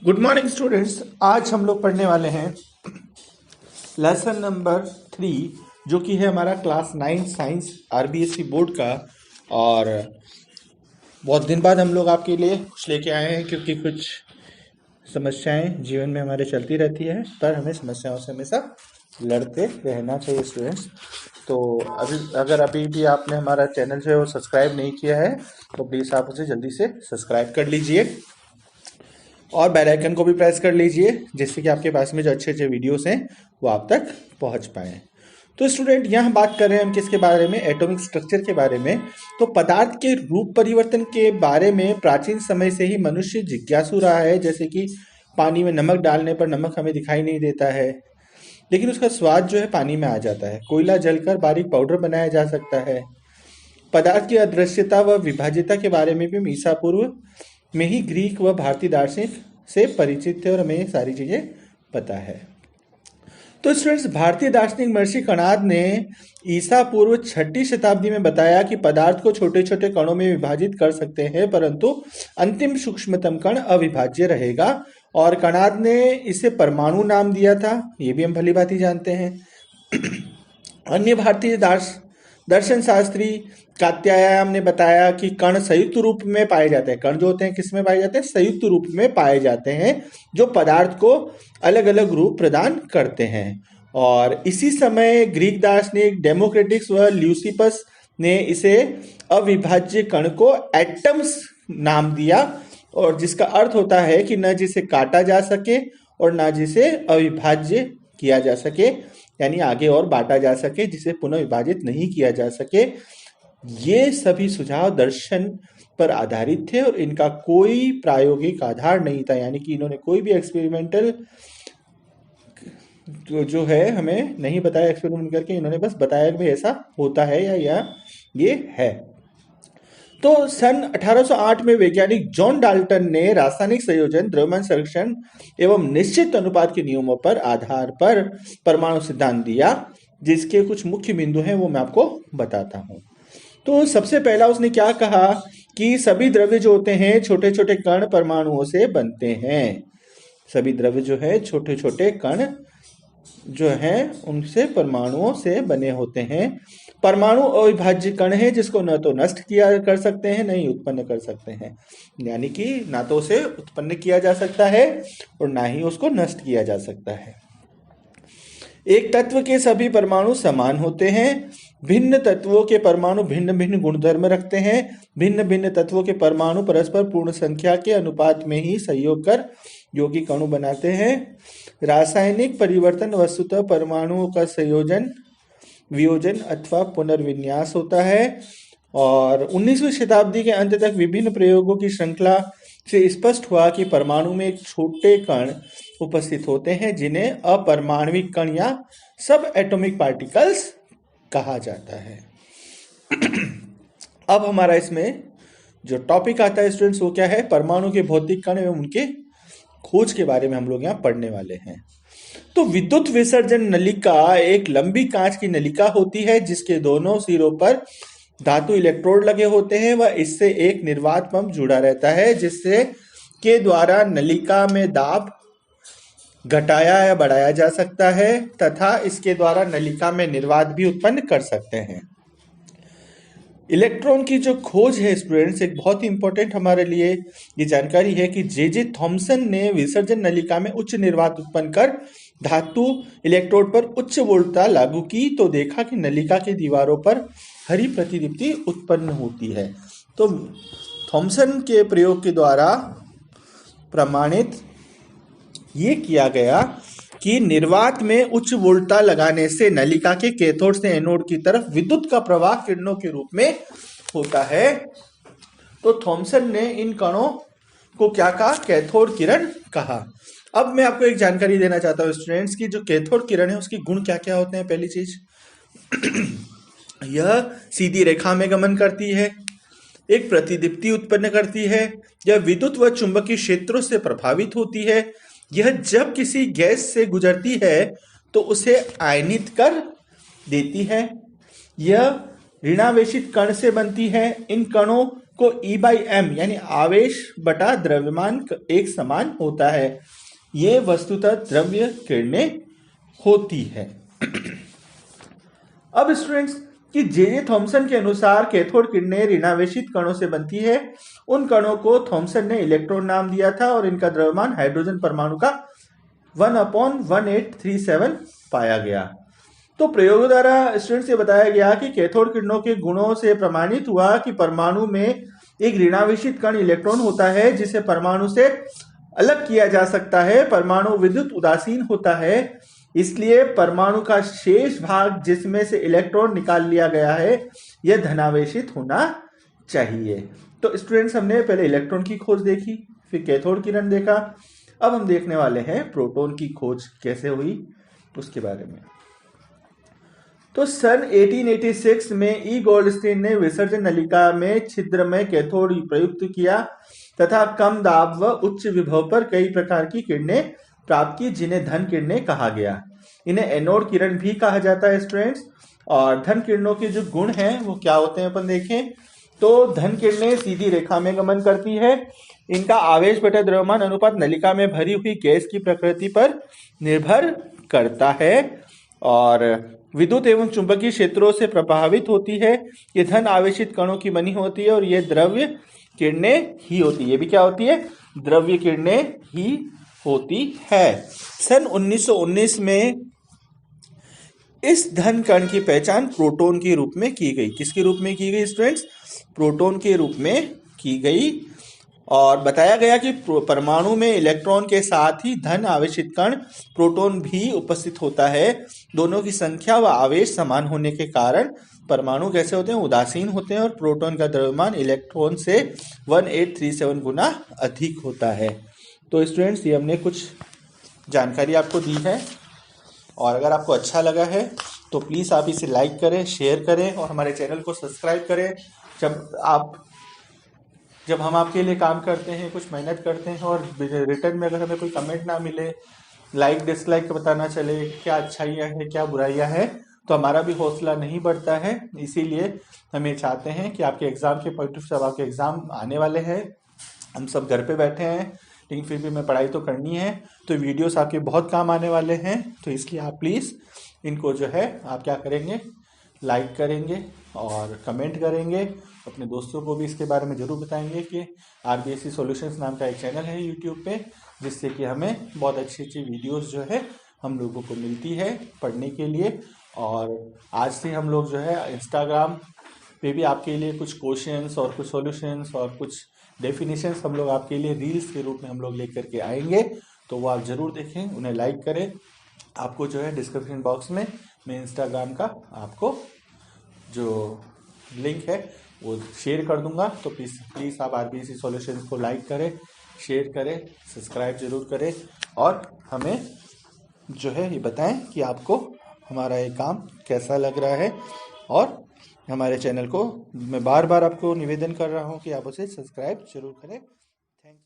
Good morning students. आज हम लोग पढ़ने वाले हैं लेसन नंबर 3 जो कि है हमारा क्लास 9 साइंस आरबीएसई बोर्ड का। और बहुत दिन बाद हम लोग आपके लिए कुछ लेके आए हैं क्योंकि कुछ समस्याएं जीवन में हमारे चलती रहती है, पर हमें समस्याओं से हमेशा लड़ते रहना चाहिए स्टूडेंट्स। तो अगर अभी भी आपने हमारा चैनल जो है वो सब्सक्राइब नहीं किया है तो प्लीज़ आप उसे जल्दी से सब्सक्राइब कर लीजिए और बेल आइकन को भी प्रेस कर लीजिए जिससे कि आपके पास में जो अच्छे अच्छे वीडियोस हैं वो आप तक पहुंच पाए। तो स्टूडेंट यहाँ बात कर रहे हैं हम किसके बारे में, एटॉमिक स्ट्रक्चर के बारे में। तो पदार्थ के रूप परिवर्तन के बारे में प्राचीन समय से ही मनुष्य जिज्ञासु रहा है। जैसे कि पानी में नमक डालने पर नमक हमें दिखाई नहीं देता है, लेकिन उसका स्वाद जो है पानी में आ जाता है। कोयला जलकर बारीक पाउडर बनाया जा सकता है। पदार्थ की अदृश्यता व विभाज्यता के बारे में भी ईसा पूर्व में ही ग्रीक व भारतीय दार्शनिक से परिचित थे और हमें सारी चीजें पता है। तो स्टूडेंट्स, भारतीय दार्शनिक महर्षि कणाद ने ईसा पूर्व 6ठी शताब्दी में बताया कि पदार्थ को छोटे छोटे कणों में विभाजित कर सकते हैं, परंतु अंतिम सूक्ष्मतम कण अविभाज्य रहेगा। और कणाद ने इसे परमाणु नाम दिया था, ये भी हम भली भांति जानते हैं। अन्य भारतीय दर्शन शास्त्री कात्यायन ने बताया कि कण संयुक्त रूप में पाए जाते हैं। कण जो होते हैं किस में पाए जाते हैं? संयुक्त रूप में पाए जाते हैं, जो पदार्थ को अलग अलग रूप प्रदान करते हैं। और इसी समय ग्रीक दार्शनिक डेमोक्रिटस व ल्यूसिपस ने इसे अविभाज्य कण को एटम्स नाम दिया, और जिसका अर्थ होता है कि न जिसे काटा जा सके और न जिसे अविभाज्य किया जा सके, यानी आगे और बांटा जा सके, जिसे पुनः विभाजित नहीं किया जा सके। ये सभी सुझाव दर्शन पर आधारित थे और इनका कोई प्रायोगिक आधार नहीं था, यानी कि इन्होंने कोई भी एक्सपेरिमेंटल जो है हमें नहीं बताया एक्सपेरिमेंट करके, इन्होंने बस बताया कि ऐसा होता है या ये है। तो सन 1808 में वैज्ञानिक जॉन डाल्टन ने रासायनिक संयोजन, द्रव्यमान संरक्षण एवं निश्चित अनुपात के नियमों पर आधार पर परमाणु सिद्धांत दिया, जिसके कुछ मुख्य बिंदु हैं वो मैं आपको बताता हूं। तो सबसे पहला उसने क्या कहा कि सभी द्रव्य जो होते हैं छोटे छोटे कण परमाणुओं से बनते हैं। सभी द्रव्य जो है छोटे छोटे कण जो हैं उनसे परमाणुओं से बने होते हैं। परमाणु अविभाज्य कण है जिसको न तो नष्ट किया कर सकते हैं, न ही उत्पन्न कर सकते हैं, यानी कि ना तो उसे उत्पन्न किया जा सकता है और ना ही उसको नष्ट किया जा सकता है। एक तत्व के सभी परमाणु समान होते हैं। भिन्न तत्वों के परमाणु भिन्न भिन्न गुणधर्म रखते हैं। भिन्न भिन्न तत्वों के परमाणु परस्पर पूर्ण संख्या के अनुपात में ही संयोग कर यौगिक अणु बनाते हैं। रासायनिक परिवर्तन वस्तुतः परमाणुओं का संयोजन, वियोजन अथवा पुनर्विन्यास होता है। और 19वीं शताब्दी के अंत तक विभिन्न प्रयोगों की श्रृंखला से स्पष्ट हुआ कि परमाणु में एक छोटे कण उपस्थित होते हैं जिन्हें अपरमाणविक कण या सब एटॉमिक पार्टिकल्स कहा जाता है। अब हमारा इसमें जो टॉपिक आता है स्टूडेंट्स वो क्या है? परमाणु के भौतिक कण एवं उनके खोज के बारे में हम लोग यहाँ पढ़ने वाले हैं। तो विद्युत विसर्जन नलिका एक लंबी कांच की नलिका होती है जिसके दोनों सिरों पर धातु इलेक्ट्रोड लगे होते हैं व इससे एक निर्वात पंप जुड़ा रहता है, जिससे के द्वारा नलिका में दाब घटाया या बढ़ाया जा सकता है तथा इसके द्वारा नलिका में निर्वात भी उत्पन्न कर सकते हैं। इलेक्ट्रॉन की जो खोज है स्टूडेंट्स, एक बहुत ही इंपॉर्टेंट हमारे लिए ये जानकारी है कि जे थॉमसन ने विसर्जन नलिका में उच्च निर्वात उत्पन्न कर धातु इलेक्ट्रोड पर उच्च वोल्टता लागू की तो देखा कि नलिका की दीवारों पर हरी प्रतिदीप्ति उत्पन्न होती है। तो थॉमसन के प्रयोग के द्वारा प्रमाणित ये किया गया कि निर्वात में उच्च वोल्टता लगाने से नलिका के कैथोड से एनोड की तरफ विद्युत का प्रवाह किरणों के रूप में होता है। तो थॉमसन ने इन कणों को क्या कहा? कैथोड किरण कहा। अब मैं आपको एक जानकारी देना चाहता हूं स्टूडेंट्स की जो कैथोड किरण है उसके गुण क्या क्या होते हैं। पहली चीज यह सीधी रेखा में गमन करती है, एक प्रतिदीप्ति उत्पन्न करती है, यह विद्युत व चुंबकीय क्षेत्रों से प्रभावित होती है, यह जब किसी गैस से गुजरती है तो उसे आयनित कर देती है, यह ऋणावेशित कण से बनती है। इन कणों को E/m यानी आवेश बटा द्रव्यमान एक समान होता है। ये वस्तुतः द्रव्य किरणें होती है। अब स्टूडेंट्स कि जे थॉमसन के अनुसार कैथोड किरणें ऋणावेशित कणों से बनती है। उन कणों को थॉमसन ने इलेक्ट्रॉन नाम दिया था और इनका द्रव्यमान हाइड्रोजन परमाणु का 1/1837 पाया गया। तो प्रयोग द्वारा स्टूडेंट्स से बताया गया कि कैथोड किरणों के गुणों से प्रमाणित हुआ कि परमाणु में एक ऋणावेशित कण इलेक्ट्रॉन होता है जिसे परमाणु से अलग किया जा सकता है। परमाणु विद्युत उदासीन होता है, इसलिए परमाणु का शेष भाग जिसमें से इलेक्ट्रॉन निकाल लिया गया है यह धनावेशित होना चाहिए। तो स्टूडेंट्स हमने पहले इलेक्ट्रॉन की खोज देखी, फिर कैथोड किरण देखा। अब हम देखने वाले हैं प्रोटॉन की खोज कैसे हुई उसके बारे में। तो सन 1886 में ई गोल्डस्टीन ने विसर्जन नलिका में छिद्रमय कैथोड प्रयुक्त किया तथा कम दाब व उच्च विभव पर कई प्रकार की किरणें प्राप्त की जिन्हें धन किरणें कहा गया। इन्हें एनोड किरण भी कहा जाता है स्टूडेंट्स। और धन किरणों के जो गुण हैं वो क्या होते हैं अपन देखें तो धन किरणें सीधी रेखा में गमन करती है। इनका आवेश बटा द्रव्यमान अनुपात नलिका में भरी हुई गैस की प्रकृति पर निर्भर करता है और विद्युत एवं चुंबकीय क्षेत्रों से प्रभावित होती है। ये धन आवेशित कणों की बनी होती है और ये द्रव्य किरणें ही होती है। ये भी क्या होती है? द्रव्य किरणें ही होती है। सन 1919 में इस धन कण की पहचान प्रोटॉन के रूप में की गई। किसके रूप में की गई स्टूडेंट्स? प्रोटॉन के रूप में की गई और बताया गया कि परमाणु में इलेक्ट्रॉन के साथ ही धन आवेशित कण प्रोटॉन भी उपस्थित होता है। दोनों की संख्या व आवेश समान होने के कारण परमाणु कैसे होते हैं? उदासीन होते हैं और प्रोटॉन का द्रव्यमान इलेक्ट्रॉन से 1837 गुना अधिक होता है। तो स्टूडेंट्स ये हमने कुछ जानकारी आपको दी है और अगर आपको अच्छा लगा है तो प्लीज़ आप इसे लाइक करें, शेयर करें और हमारे चैनल को सब्सक्राइब करें। जब हम आपके लिए काम करते हैं, कुछ मेहनत करते हैं और रिटर्न में अगर हमें कोई कमेंट ना मिले, लाइक डिसलाइक बताना चले, क्या अच्छाइयाँ हैं क्या बुराइयाँ हैं, तो हमारा भी हौसला नहीं बढ़ता है। इसीलिए हम ये चाहते हैं कि आपके एग्ज़ाम के पॉइंट ऑफ से अब आपके एग्ज़ाम आने वाले हैं, हम सब घर पे बैठे हैं लेकिन फिर भी हमें पढ़ाई तो करनी है। तो वीडियोस आपके बहुत काम आने वाले हैं, तो इसलिए आप प्लीज़ इनको जो है आप क्या करेंगे, लाइक करेंगे और कमेंट करेंगे। अपने दोस्तों को भी इसके बारे में ज़रूर बताएंगे कि RBSc सॉल्यूशंस नाम का एक चैनल है यूट्यूब पे, जिससे कि हमें बहुत अच्छी अच्छी वीडियोस जो है हम लोगों को मिलती है पढ़ने के लिए। और आज से हम लोग जो है इंस्टाग्राम पे भी आपके लिए कुछ क्वेश्चंस और कुछ सॉल्यूशंस और कुछ डेफिनेशंस हम लोग आपके लिए रील्स के रूप में हम लोग लेकर के आएंगे, तो वो आप ज़रूर देखें, उन्हें लाइक करें। आपको जो है डिस्क्रिप्शन बॉक्स में मैं इंस्टाग्राम का आपको जो लिंक है वो शेयर कर दूंगा। तो प्लीज़ आप RBSc सॉल्यूशंस को लाइक करें, शेयर करें, सब्सक्राइब जरूर करें और हमें जो है ये बताएं कि आपको हमारा ये काम कैसा लग रहा है। और हमारे चैनल को मैं बार बार आपको निवेदन कर रहा हूँ कि आप उसे सब्सक्राइब जरूर करें। Thank you.